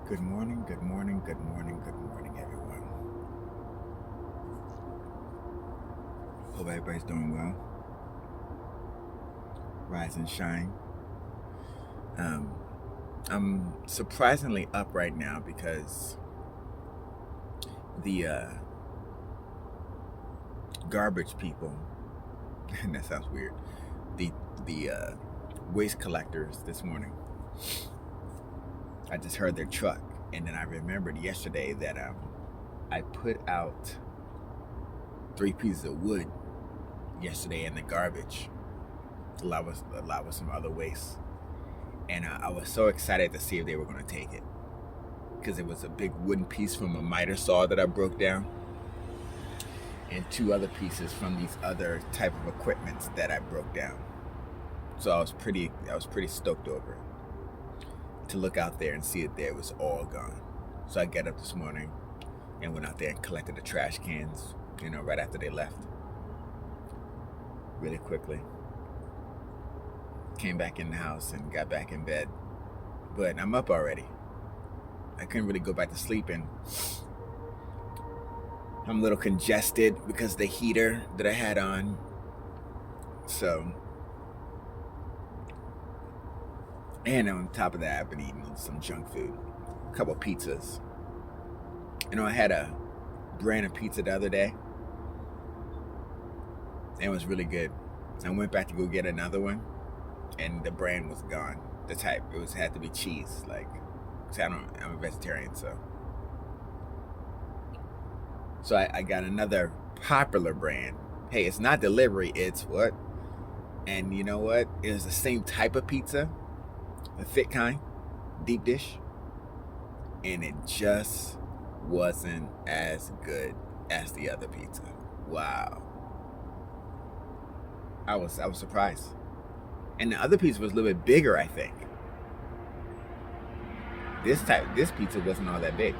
Good morning, good morning, good morning, good morning, everyone. Hope everybody's doing well. Rise and shine. I'm surprisingly up right now because the garbage people, and that sounds weird, the waste collectors this morning, I just heard their truck, and then I remembered yesterday that I put out 3 pieces of wood yesterday in the garbage, along with some other waste. And I was so excited to see if they were going to take it, because it was a big wooden piece from a miter saw that I broke down, and 2 other pieces from these other type of equipments that I broke down. So I was pretty stoked over it, to look out there and see it there was all gone. So I got up this morning and went out there and collected the trash cans, right after they left, really quickly. Came back in the house and got back in bed, but I'm up already. I couldn't really go back to sleep, and I'm a little congested because of the heater that I had on. So, and on top of that, I've been eating some junk food, a couple of pizzas. I had a brand of pizza the other day, and it was really good. I went back to go get another one, and the brand was gone. The type, had to be cheese, cause I'm a vegetarian, so I got another popular brand. Hey, it's not delivery, it's what? And you know what? It was the same type of pizza, a thick kind, deep dish, and it just wasn't as good as the other pizza. Wow. I was surprised. And the other pizza was a little bit bigger, I think. This pizza wasn't all that big.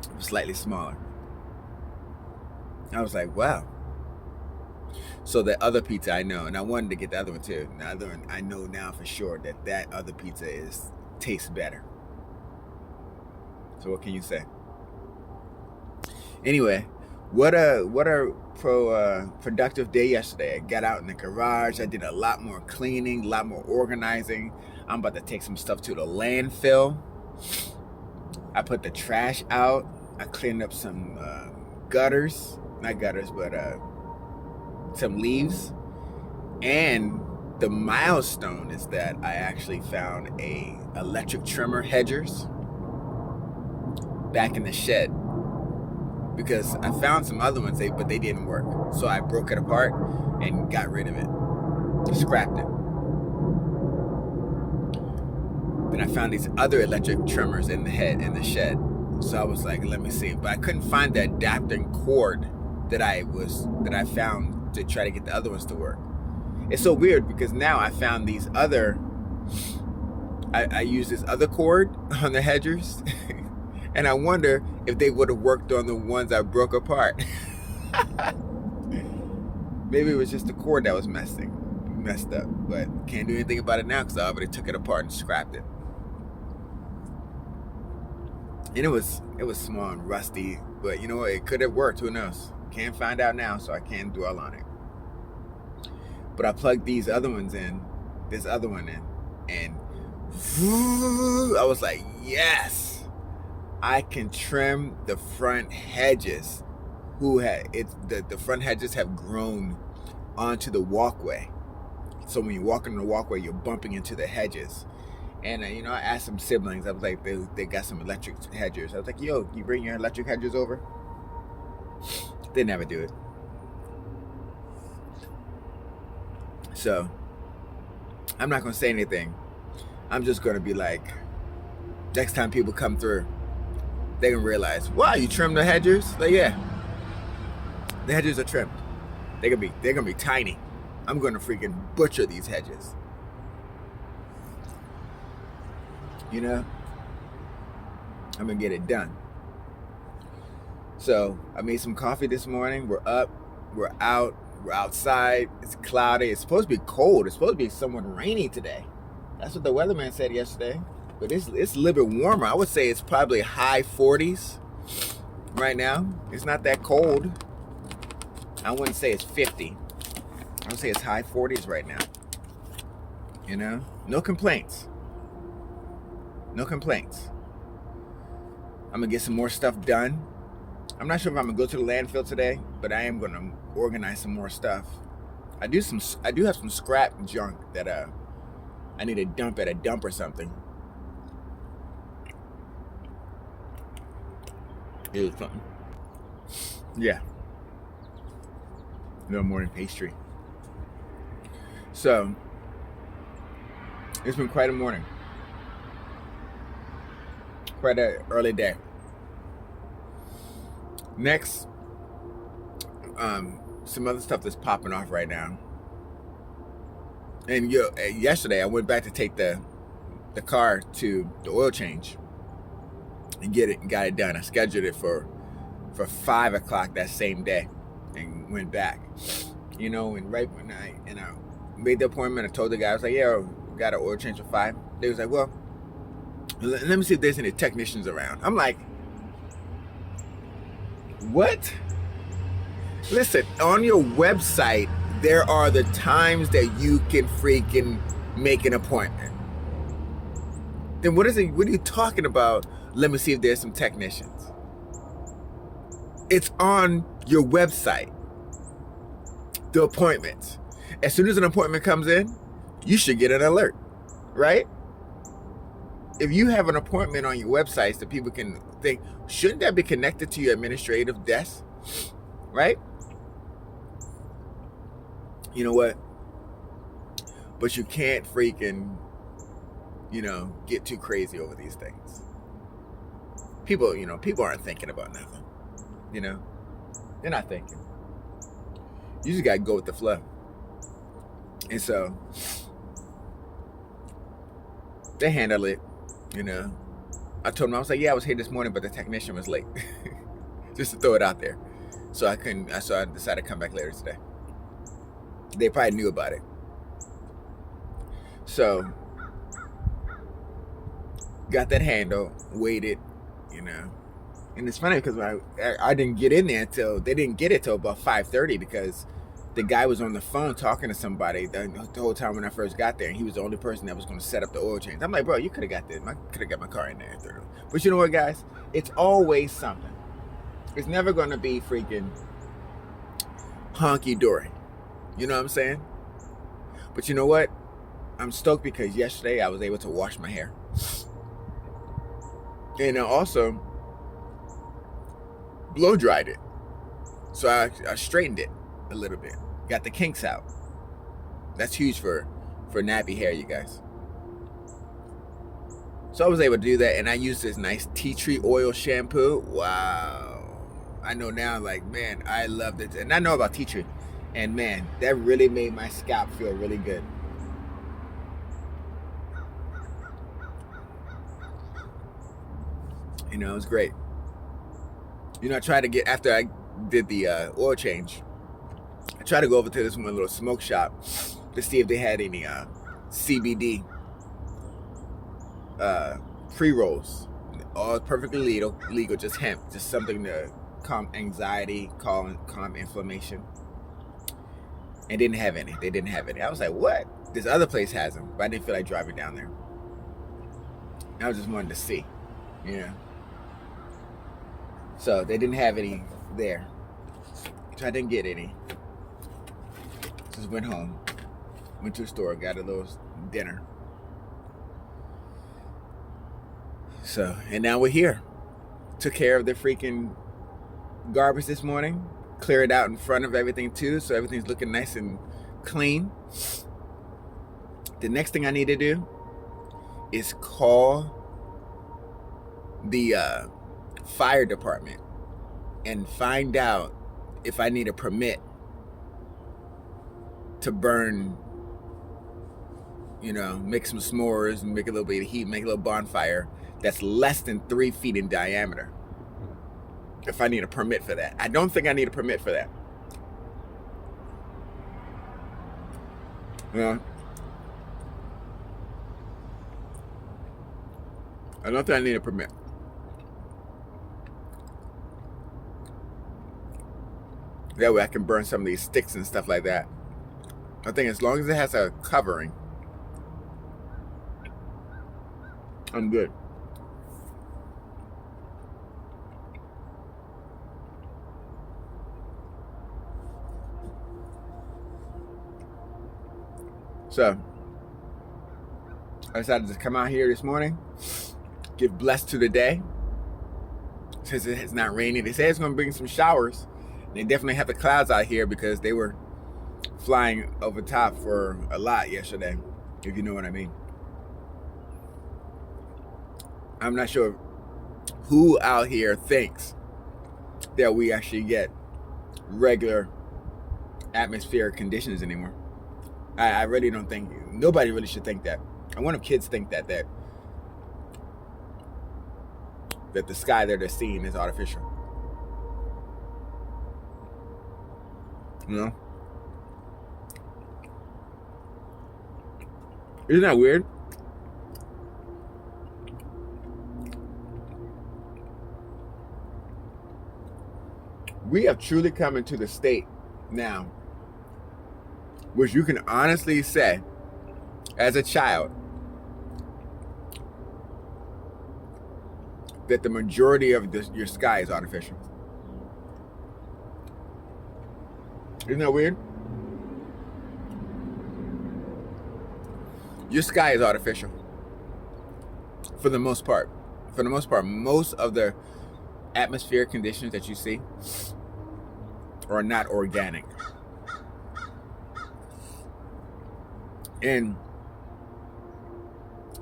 It was slightly smaller. I was like, wow. So the other pizza I know, and I wanted to get the other one too. The other one I know now for sure that other pizza tastes better. So what can you say? Anyway, what a productive day yesterday. I got out in the garage. I did a lot more cleaning, a lot more organizing. I'm about to take some stuff to the landfill. I put the trash out. I cleaned up some gutters, not gutters, but some leaves. And the milestone is that I actually found a electric trimmer hedgers back in the shed, because I found some other ones, but they didn't work. So I broke it apart and got rid of it, scrapped it. Then I found these other electric trimmers in the shed. So I was like, let me see, but I couldn't find the adapting cord that I found to try to get the other ones to work. It's so weird because now I found these other. I use this other cord on the hedgers. And I wonder if they would have worked on the ones I broke apart. Maybe it was just the cord that was messed up, but can't do anything about it now because I already took it apart and scrapped it. And it was small and rusty, but you know what? It could have worked. Who knows? Can't find out now, so I can't dwell on it. But I plugged this other one in, and I was like, yes. I can trim the front hedges. The front hedges have grown onto the walkway. So when you walk in the walkway, you're bumping into the hedges. And I asked some siblings. I was like, they got some electric hedgers. I was like, yo, you bring your electric hedgers over? They never do it. So I'm not gonna say anything. I'm just gonna be like, next time people come through, they can realize, wow, you trimmed the hedgers? Like, yeah, the hedges are trimmed. They're gonna be tiny. I'm gonna freaking butcher these hedges. I'm gonna get it done. So I made some coffee this morning. We're up, we're out, we're outside. It's cloudy. It's supposed to be cold. It's supposed to be somewhat rainy today. That's what the weatherman said yesterday. but it's a little bit warmer. I would say it's probably high 40s right now. It's not that cold. I wouldn't say it's 50. I would say it's high 40s right now. You know, no complaints. No complaints. I'm gonna get some more stuff done. I'm not sure if I'm gonna go to the landfill today, but I am gonna organize some more stuff. I do have some scrap junk that I need to dump at a dump or something. Here's something. Yeah. No morning pastry. So it's been quite a morning. Quite an early day. Next, some other stuff that's popping off right now. And yesterday I went back to take the car to the oil change and got it done. I scheduled it for 5 o'clock that same day and went back. You know, and right when I made the appointment, I told the guy, I was like, yeah, we got an oil change for 5. They was like, well, let me see if there's any technicians around. I'm like, what? Listen, on your website, there are the times that you can freaking make an appointment. Then what are you talking about? Let me see if there's some technicians. It's on your website. The appointments. As soon as an appointment comes in, you should get an alert, right? If you have an appointment on your websites that people can think, shouldn't that be connected to your administrative desk, right? You know what? But you can't freaking, get too crazy over these things. People aren't thinking about nothing. They're not thinking. You just gotta go with the flow. And so they handle it. I told them, I was like, yeah, I was here this morning, but the technician was late. Just to throw it out there. So I decided to come back later today. They probably knew about it. So got that handle, waited, And it's funny because I didn't get in there they didn't get it till about 5:30 because the guy was on the phone talking to somebody the whole time when I first got there, and he was the only person that was going to set up the oil change. I'm like, bro, you could have got this. I could have got my car in there. But you know what, guys? It's always something. It's never going to be freaking honky-dory. You know what I'm saying? But you know what? I'm stoked because yesterday I was able to wash my hair. And also blow dried it. So I straightened it a little bit. Got the kinks out. That's huge for nappy hair, you guys. So I was able to do that, and I used this nice tea tree oil shampoo. Wow. I know now, like, man, I loved it. And I know about tea tree. And man, that really made my scalp feel really good. It was great. I tried to get, after I did the oil change, I tried to go over to this one little smoke shop to see if they had any CBD pre-rolls. All perfectly legal, just hemp, just something to calm anxiety, calm inflammation. And didn't have any. They didn't have any. I was like, what? This other place has them, but I didn't feel like driving down there. I was just wanting to see, So they didn't have any there. So I didn't get any. Just went home. Went to the store, got a little dinner. So, and now we're here. Took care of the freaking garbage this morning. Clear it out in front of everything too, so everything's looking nice and clean. The next thing I need to do is call the fire department and find out if I need a permit to burn, make some s'mores and make a little bit of heat, make a little bonfire that's less than 3 feet in diameter. If I need a permit for that. I don't think I need a permit for that. I don't think I need a permit. That way I can burn some of these sticks and stuff like that. I think as long as it has a covering, I'm good. So I decided to come out here this morning, get blessed to the day. Since it's not raining, they say it's going to bring some showers. They definitely have the clouds out here because they were flying over top for a lot yesterday, if you know what I mean. I'm not sure who out here thinks that we actually get regular atmospheric conditions anymore. I really don't think, nobody really should think that. I wonder if kids think that the sky that they're seeing is artificial. You know? Isn't that weird? We have truly come into the state now which you can honestly say, as a child, that the majority of your sky is artificial. Isn't that weird? Your sky is artificial. For the most part. For the most part, most of the atmospheric conditions that you see are not organic. And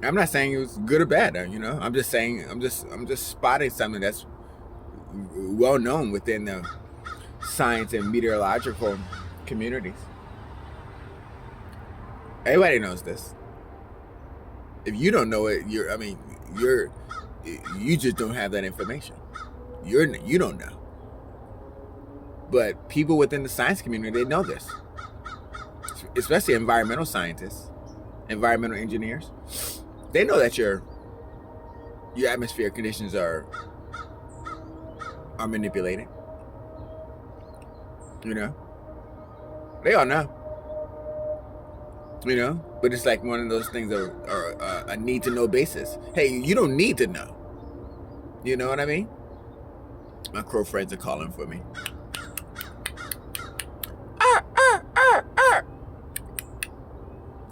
I'm not saying it was good or bad, you know. I'm just saying, I'm just spotting something that's well known within the science and meteorological communities. Everybody knows this. If you don't know it, you just don't have that information. You don't know. But people within the science community, they know this. Especially environmental scientists, environmental engineers. They know that your atmospheric conditions are manipulated. You know? They all know. You know? But it's like one of those things that are a need-to-know basis. Hey, you don't need to know. You know what I mean? My crow friends are calling for me.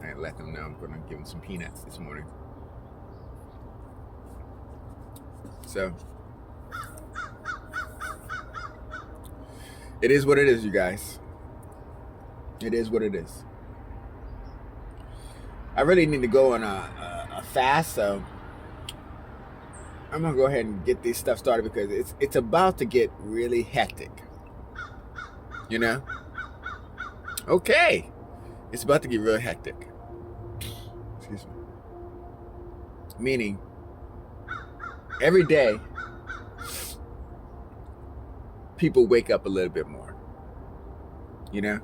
I let them know I'm going to give them some peanuts this morning. So, it is what it is, you guys. It is what it is. I really need to go on a fast, so I'm going to go ahead and get this stuff started because it's about to get really hectic. You know? Okay. It's about to get real hectic. Excuse me. Meaning, every day, people wake up a little bit more. You know?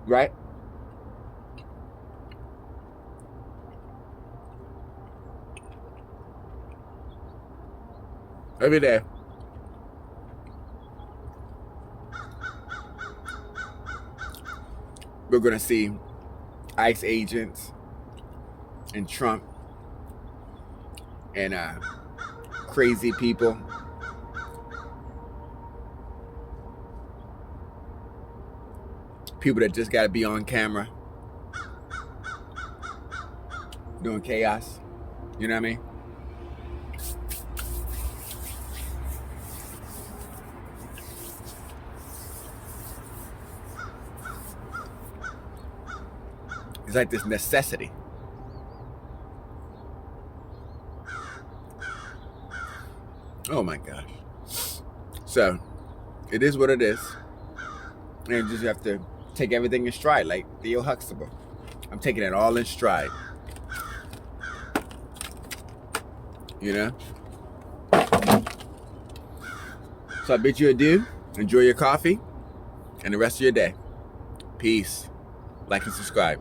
Right? Every day. We're going to see ICE agents and Trump and crazy people. People that just got to be on camera doing chaos. You know what I mean? It's like this necessity. Oh my gosh. So, it is what it is. And you just have to take everything in stride, like Theo Huxtable. I'm taking it all in stride. You know? So I bid you adieu. Enjoy your coffee and the rest of your day. Peace. Like and subscribe.